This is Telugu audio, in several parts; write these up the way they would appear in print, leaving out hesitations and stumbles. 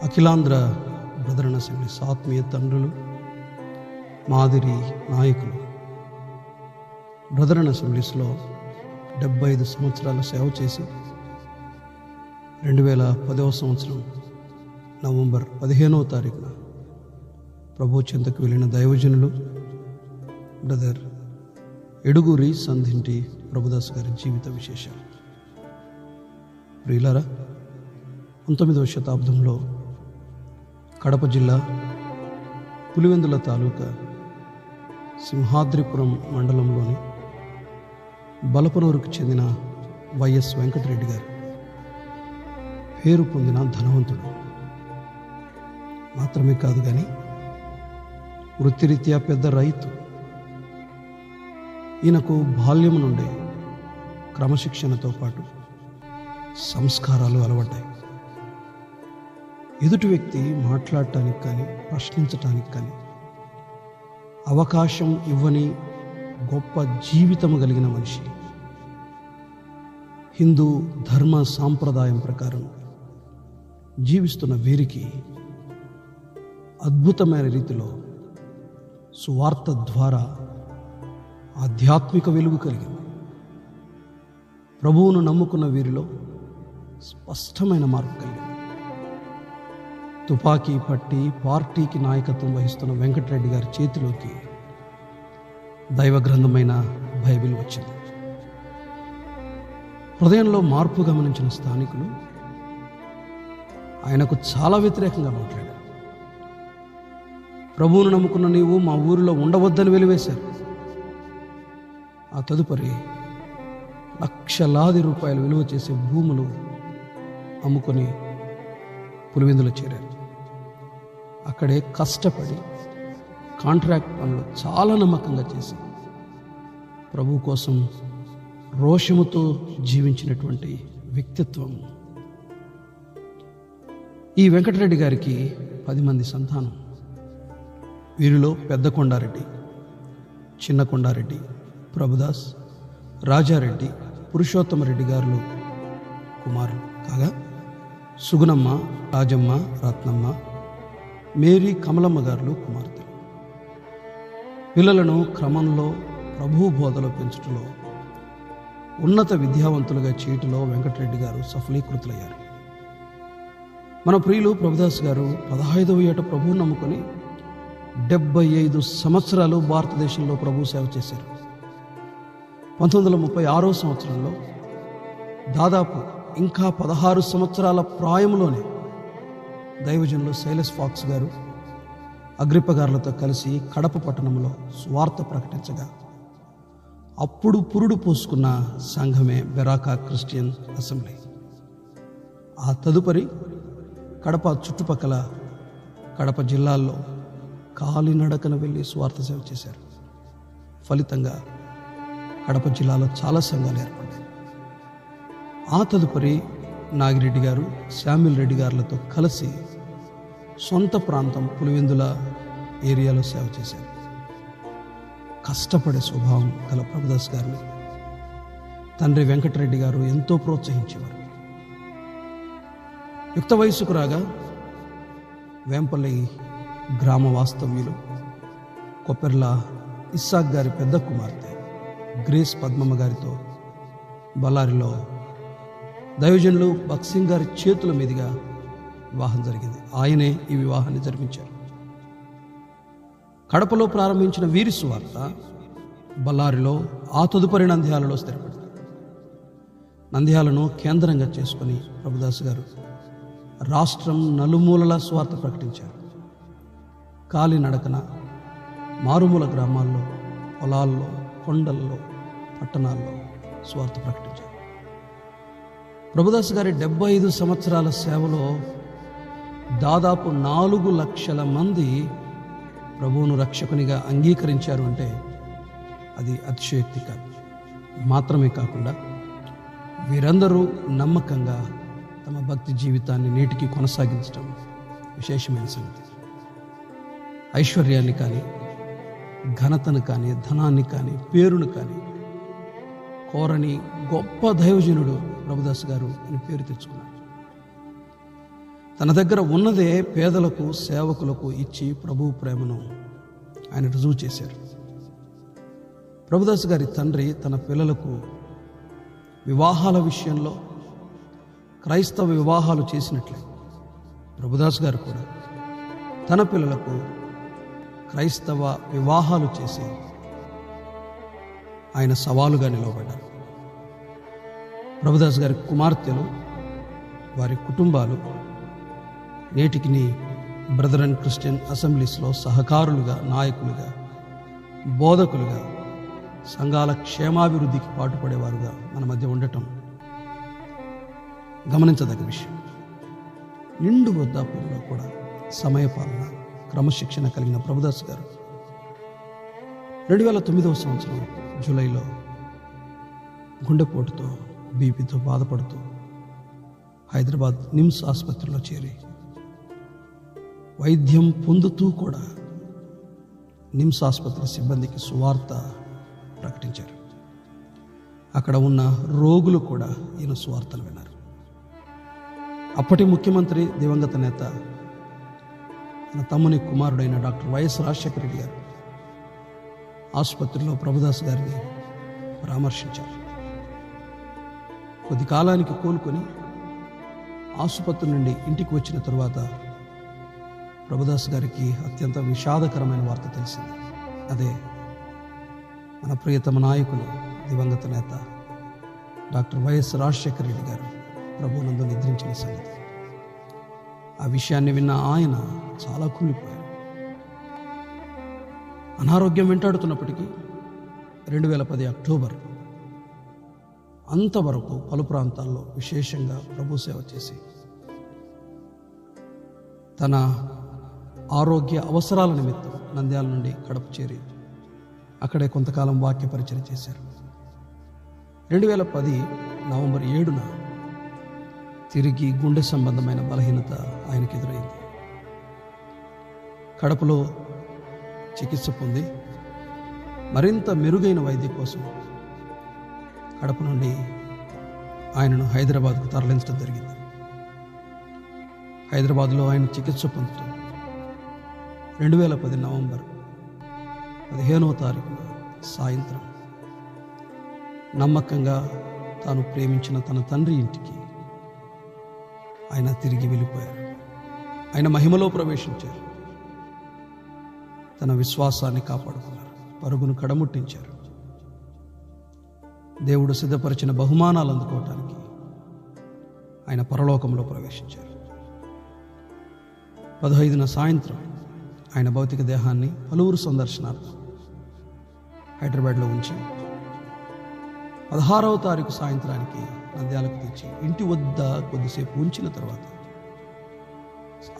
అఖిలాంధ్ర బ్రదరన్ అసెంబ్లీస్ ఆత్మీయ తండ్రులు, మాదిరి నాయకులు, బ్రదరన్ అసెంబ్లీస్లో 75 సంవత్సరాల సేవ చేసి 2010వ సంవత్సరం నవంబర్ 15వ తారీఖున ప్రభు చెంతకు వెళ్ళిన దైవజనులు బ్రదర్ ఎడుగూరి సంధింటి ప్రభుదాస్ గారి జీవిత విశేషాలు. ప్రియులారా, 19వ శతాబ్దంలో కడప జిల్లా పులివెందుల తాలూకా సింహాద్రిపురం మండలంలోని బలపనూరుకు చెందిన వైఎస్ వెంకటరెడ్డి గారు పేరు పొందిన ధనవంతుడు మాత్రమే కాదు కానీ వృత్తిరీత్యా పెద్ద రైతు. ఈయనకు బాల్యం నుండే క్రమశిక్షణతో పాటు సంస్కారాలు అలవడ్డాయి. ఎదుటి వ్యక్తి మాట్లాడటానికి కానీ ప్రశ్నించటానికి కానీ అవకాశం ఇవ్వని గొప్ప జీవితము కలిగిన మనిషి. హిందూ ధర్మ సాంప్రదాయం ప్రకారం జీవిస్తున్న వీరికి అద్భుతమైన రీతిలో సువార్త ద్వారా ఆధ్యాత్మిక వెలుగు కలిగింది. ప్రభువును నమ్ముకున్న వీరిలో స్పష్టమైన మార్పు కలిగింది. తుపాకీ పట్టి పార్టీకి నాయకత్వం వహిస్తున్న వెంకటరెడ్డి గారి చేతిలోకి దైవ గ్రంథమైన బైబిల్ వచ్చింది. హృదయంలో మార్పు గమనించిన స్థానికులు ఆయనకు చాలా వ్యతిరేకంగా మాట్లాడారు. ప్రభువును నమ్ముకున్న నీవు మా ఊరిలో ఉండవద్దని వెలివేశారు. ఆ తదుపరి లక్షలాది రూపాయలు విలువ చేసే భూములు అమ్ముకొని పులివెందులో చేరారు. అక్కడే కష్టపడి కాంట్రాక్ట్ పనులు చాలా నమ్మకంగా చేసి ప్రభు కోసం రోషముతో జీవించినటువంటి వ్యక్తిత్వం. ఈ వెంకటరెడ్డి గారికి 10 మంది సంతానం. వీరిలో పెద్ద కొండారెడ్డి, చిన్న కొండారెడ్డి, ప్రభుదాస్, రాజారెడ్డి, పురుషోత్తమరెడ్డి గారు కుమారులు కాగా సుగుణమ్మ, రాజమ్మ, రత్నమ్మ, మేరీ, కమలమ్మ గారు కుమార్తెలు. పిల్లలను క్రమంలో ప్రభు బోధలో పెంచటంలో ఉన్నత విద్యావంతులుగా చేయటంలో వెంకటరెడ్డి గారు సఫలీకృతులయ్యారు. మన ప్రియులు ప్రభుదాస్ గారు 15వ ఏట ప్రభువు నమ్ముకొని 75 సంవత్సరాలు భారతదేశంలో ప్రభు సేవ చేశారు. 1936వ సంవత్సరంలో దాదాపు ఇంకా 16 సంవత్సరాల ప్రాయంలోనే దైవజనులు సైలస్ ఫాక్స్ గారు అగ్రిప్ప గారులతో కలిసి కడప పట్టణంలో సువార్త ప్రకటించగా అప్పుడు పురుడు పోసుకున్న సంఘమే బెరాకా క్రిస్టియన్ అసెంబ్లీ. ఆ తదుపరి కడప చుట్టుపక్కల కడప జిల్లాల్లో కాలినడకన వెళ్ళి స్వార్థ సేవ చేశారు. ఫలితంగా కడప జిల్లాలో చాలా సంఘాలు ఏర్పడ్డాయి. ఆ తదుపరి నాగిరెడ్డి గారు, శామ్యుల్ రెడ్డి గారులతో కలిసి సొంత ప్రాంతం పులివెందుల ఏరియాలో సేవ చేశారు. కష్టపడే స్వభావం గల ప్రభుదాస్ గారిని తండ్రి వెంకటరెడ్డి గారు ఎంతో ప్రోత్సహించేవారు. యుక్త వయసుకు రాగా వేంపల్లి గ్రామ వాస్తవ్యులు కొప్పెర్ల ఇస్సాక్ గారి పెద్ద కుమార్తె గ్రేస్ పద్మమ్మ గారితో బళ్ళారిలో దైవజనులు బక్సింగ్ గారి చేతుల మీదుగా వివాహం జరిగింది. ఆయనే ఈ వివాహాన్ని జరిపించారు. కడపలో ప్రారంభించిన వీరి సువార్త బళ్ళారిలో, ఆ తదుపరి నంద్యాలలో స్థిరపడింది. నంద్యాలను కేంద్రంగా చేసుకుని ప్రభుదాస్ గారు రాష్ట్రం నలుమూలలా సువార్త ప్రకటించారు. కాలినడకన మారుమూల గ్రామాల్లో, పొలాల్లో, కొండల్లో, పట్టణాల్లో సువార్త ప్రకటించారు. ప్రభుదాస్ గారి 75 సంవత్సరాల సేవలో దాదాపు 4 లక్షల మంది ప్రభువును రక్షకునిగా అంగీకరించారు అంటే అది అతిశయోక్తి కాదు. మాత్రమే కాకుండా వీరందరూ నమ్మకంగా తమ భక్తి జీవితాన్ని నేటికి కొనసాగించడం విశేషమైన సంగతి. ఐశ్వర్యాన్ని కానీ, ఘనతను కానీ, ధనాన్ని కానీ, పేరును కానీ కోరని గొప్ప దైవజనుడు ప్రభుదాస్ గారు అని పేరు తెచ్చుకున్నారు. తన దగ్గర ఉన్నదే పేదలకు, సేవకులకు ఇచ్చి ప్రభు ప్రేమను ఆయన రుజువు చేశారు. ప్రభుదాస్ గారి తండ్రి తన పిల్లలకు వివాహాల విషయంలో క్రైస్తవ వివాహాలు చేసినట్లే ప్రభుదాస్ గారు కూడా తన పిల్లలకు క్రైస్తవ వివాహాలు చేసి ఆయన సవాలుగా నిలవబడ్డారు. ప్రభుదాస్ గారి కుమార్తెలు, వారి కుటుంబాలు నేటికి బ్రదర్ అండ్ క్రిస్టియన్ అసెంబ్లీస్లో సహకారులుగా, నాయకులుగా, బోధకులుగా, సంఘాల క్షేమాభివృద్ధికి పాటుపడేవారుగా మన మధ్య ఉండటం గమనించదగ్గ విషయం. నిండు వృద్ధాప్యంలో కూడా సమయపాలన, క్రమశిక్షణ కలిగిన ప్రభుదాస్ గారు 2009వ సంవత్సరం జూలైలో గుండెపోటుతో, బీపీతో బాధపడుతూ హైదరాబాద్ నిమ్స్ ఆసుపత్రిలో చేరి వైద్యం పొందుతూ కూడా నిమ్స్ ఆసుపత్రి సిబ్బందికి సువార్త ప్రకటించారు. అక్కడ ఉన్న రోగులు కూడా ఈయన సువార్తను విన్నారు. అప్పటి ముఖ్యమంత్రి, దివంగత నేత, తన తమ్ముని కుమారుడైన డాక్టర్ వైఎస్ రాజశేఖర రెడ్డి గారు ఆసుపత్రిలో ప్రభుదాస్ గారిని పరామర్శించారు. కొద్ది కాలానికి కోలుకొని ఆసుపత్రి నుండి ఇంటికి వచ్చిన తరువాత ప్రభుదాస్ గారికి అత్యంత విషాదకరమైన వార్త తెలిసింది. అదే మన ప్రియతమ నాయకులు, దివంగత నేత డాక్టర్ వైఎస్ రాజశేఖర రెడ్డి గారు ప్రభువునందు నిద్రించిన సంగతి. ఆ విషయాన్ని విన్న ఆయన చాలా కుమిలిపోయారు. అనారోగ్యం వెంటాడుతున్నప్పటికీ 2010 అక్టోబర్ అంతవరకు పలు ప్రాంతాల్లో విశేషంగా ప్రభు సేవ చేసి తన ఆరోగ్య అవసరాల నిమిత్తం నంద్యాల నుండి కడప చేరి అక్కడే కొంతకాలం వాక్య పరిచయం చేశారు. 2010 నవంబర్ 7న తిరిగి గుండె సంబంధమైన బలహీనత ఆయనకు ఎదురైంది. కడపలో చికిత్స పొంది మరింత మెరుగైన వైద్యం కోసం కడప నుండి ఆయనను హైదరాబాద్కు తరలించడం జరిగింది. హైదరాబాద్లో ఆయన చికిత్స పొందుతూ 2010 నవంబర్ 15వ తారీఖున సాయంత్రం నమ్మకంగా తాను ప్రేమించిన తన తండ్రి ఇంటికి ఆయన తిరిగి వెళ్ళిపోయారు. ఆయన మహిమలో ప్రవేశించారు. తన విశ్వాసాన్ని కాపాడుకున్నారు. పరుగును కడముట్టించారు. దేవుడు సిద్ధపరిచిన బహుమానాలు అందుకోవటానికి ఆయన పరలోకంలో ప్రవేశించారు. 15న సాయంత్రం ఆయన భౌతిక దేహాన్ని పలువురు సందర్శనార్థం హైదరాబాద్లో ఉంచి 16వ తారీఖు సాయంత్రానికి నంద్యాలకు తెచ్చి ఇంటి వద్ద కొద్దిసేపు ఉంచిన తర్వాత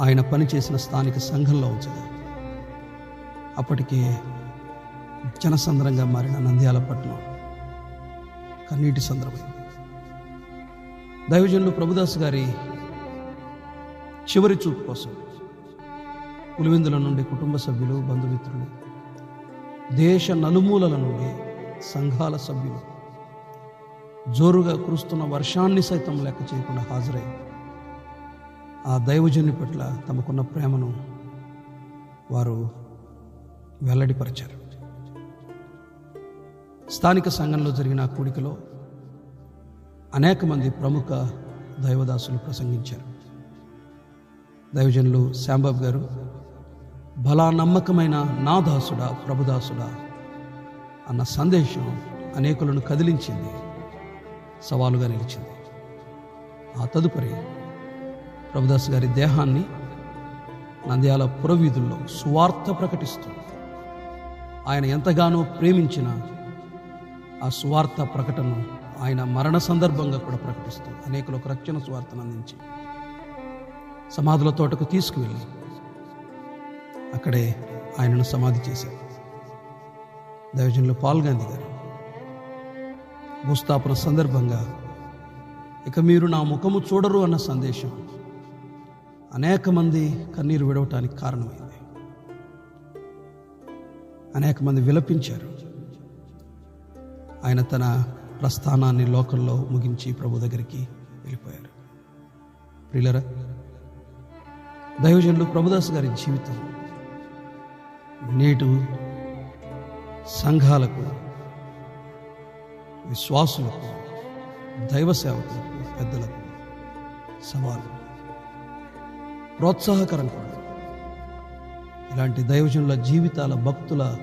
ఆయన పనిచేసిన స్థానిక సంఘంలో ఉంచగా అప్పటికే జనసంద్రంగా మారిన నంద్యాల పట్టణం కన్నీటి సంద్రమైంది. దైవజనులు ప్రభుదాస్ గారి చివరి చూపు కోసం పులివెందుల నుండి కుటుంబ సభ్యులు, బంధుమిత్రులు, దేశ నలుమూలల నుండి సంఘాల సభ్యులు జోరుగా కురుస్తున్న వర్షాన్ని సైతం లెక్క చేయకుండా హాజరై ఆ దైవజనుని పట్ల తమకున్న ప్రేమను వారు వెల్లడిపరిచారు. స్థానిక సంఘంలో జరిగిన ఆ కూడికలో అనేక మంది ప్రముఖ దైవదాసులు ప్రసంగించారు. దైవజనులు శ్యాంబాబు గారు బలా నమ్మకమైన నా దాసుడా, ప్రభుదాసుడా అన్న సందేశం అనేకులను కదిలించింది, సవాలుగా నిలిచింది. ఆ తదుపరి ప్రభుదాస్ గారి దేహాన్ని నంద్యాల పురవీధుల్లో సువార్త ప్రకటిస్తూ ఆయన ఎంతగానో ప్రేమించిన ఆ సువార్త ప్రకటనను ఆయన మరణ సందర్భంగా కూడా ప్రకటిస్తూ అనేకులకు రక్షణ సువార్తను అందించి సమాధుల తోటకు తీసుకువెళ్ళి అక్కడే ఆయనను సమాధి చేశారు. దైవజనులు పాల్ గాంధీ గారు భూస్థాపన సందర్భంగా ఇక మీరు నా ముఖము చూడరు అన్న సందేశం అనేక మంది కన్నీరు విడవటానికి కారణమైంది. అనేక మంది విలపించారు. ఆయన తన ప్రస్థానాన్ని లోకంలో ముగించి ప్రభు దగ్గరికి వెళ్ళిపోయారు. ప్రియులరా, దైవజనులు ప్రభుదాస్ గారి జీవితం నేటి సంఘాలకు, విశ్వాసులకు, దైవ సేవకులకు, పెద్దలకు సవాలు, ప్రోత్సాహకరం కూడా. ఇలాంటి దైవజనుల జీవితాల, భక్తుల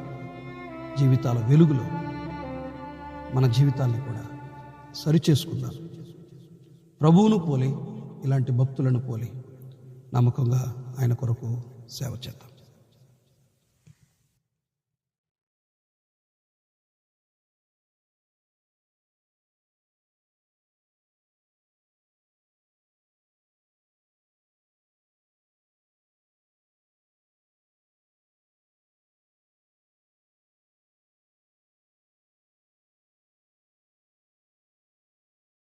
జీవితాల వెలుగులో మన జీవితాన్ని కూడా సరిచేసుకుందాం. ప్రభువును పోలి, ఇలాంటి భక్తులను పోలి నమ్మకంగా ఆయన కొరకు సేవ చేద్దాం.